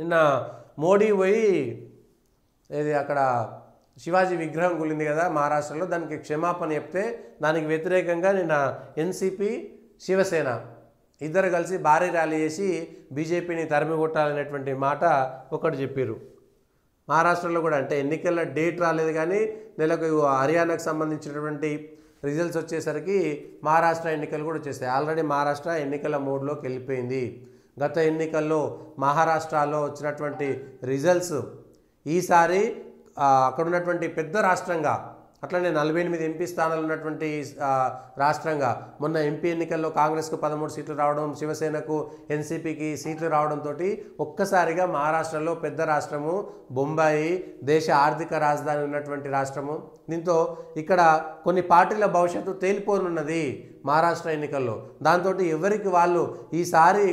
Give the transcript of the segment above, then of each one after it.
నిన్న మోడీ పోయి ఏది అక్కడ శివాజీ విగ్రహం కూలింది కదా మహారాష్ట్రలో, దానికి క్షమాపణ చెప్తే దానికి వ్యతిరేకంగా నిన్న ఎన్సీపీ శివసేన ఇద్దరు కలిసి భారీ ర్యాలీ చేసి బీజేపీని తరిమి కొట్టాలనేటువంటి మాట ఒకటి చెప్పారు. మహారాష్ట్రలో కూడా అంటే ఎన్నికల డేట్ రాలేదు కానీ నెలకు హర్యానాకు సంబంధించినటువంటి రిజల్ట్స్ వచ్చేసరికి మహారాష్ట్ర ఎన్నికలు కూడా వచ్చేస్తాయి. ఆల్రెడీ మహారాష్ట్ర ఎన్నికల మోడ్లోకి వెళ్ళిపోయింది. గత ఎన్నికల్లో మహారాష్ట్రలో వచ్చినటువంటి రిజల్ట్స్ ఈసారి అక్కడ ఉన్నటువంటి పెద్ద రాష్ట్రంగా, అట్లనే 48 ఎంపీ స్థానాలు ఉన్నటువంటి రాష్ట్రంగా మొన్న ఎంపీ ఎన్నికల్లో కాంగ్రెస్కు 13 సీట్లు రావడం, శివసేనకు ఎన్సీపీకి సీట్లు రావడంతో ఒక్కసారిగా మహారాష్ట్రలో పెద్ద రాష్ట్రము, బొంబాయి దేశ ఆర్థిక రాజధాని ఉన్నటువంటి రాష్ట్రము, దీంతో ఇక్కడ కొన్ని పార్టీల భవిష్యత్తు తేలిపోనున్నది మహారాష్ట్ర ఎన్నికల్లో. దాంతో ఎవరికి వాళ్ళు ఈసారి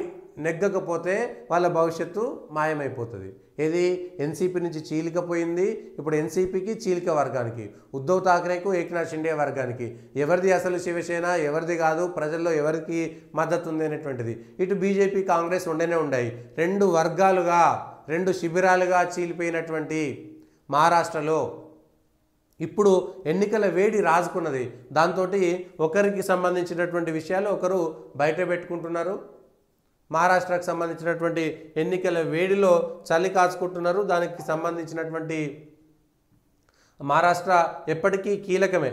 నెగ్గకపోతే వాళ్ళ భవిష్యత్తు మాయమైపోతుంది. ఇది ఎన్సీపీ నుంచి చీలికపోయింది, ఇప్పుడు ఎన్సీపీకి చీలిక వర్గానికి, ఉద్ధవ్ ఠాక్రేకు ఏక్నాథ్ షిండే వర్గానికి ఎవరిది అసలు శివసేన ఎవరిది కాదు, ప్రజల్లో ఎవరికి మద్దతు ఉంది అనేటువంటిది. ఇటు బీజేపీ కాంగ్రెస్ ఉండనే ఉన్నాయి. రెండు వర్గాలుగా, రెండు శిబిరాలుగా చీలిపోయినటువంటి మహారాష్ట్రలో ఇప్పుడు ఎన్నికల వేడి రాజుకున్నది. దాంతో ఒకరికి సంబంధించినటువంటి విషయాలు ఒకరు బయట పెట్టుకుంటున్నారు. మహారాష్ట్రకు సంబంధించినటువంటి ఎన్నికల వేడిలో చలి కాచుకుంటున్నారు. దానికి సంబంధించినటువంటి మహారాష్ట్ర ఎప్పటికీ కీలకమే.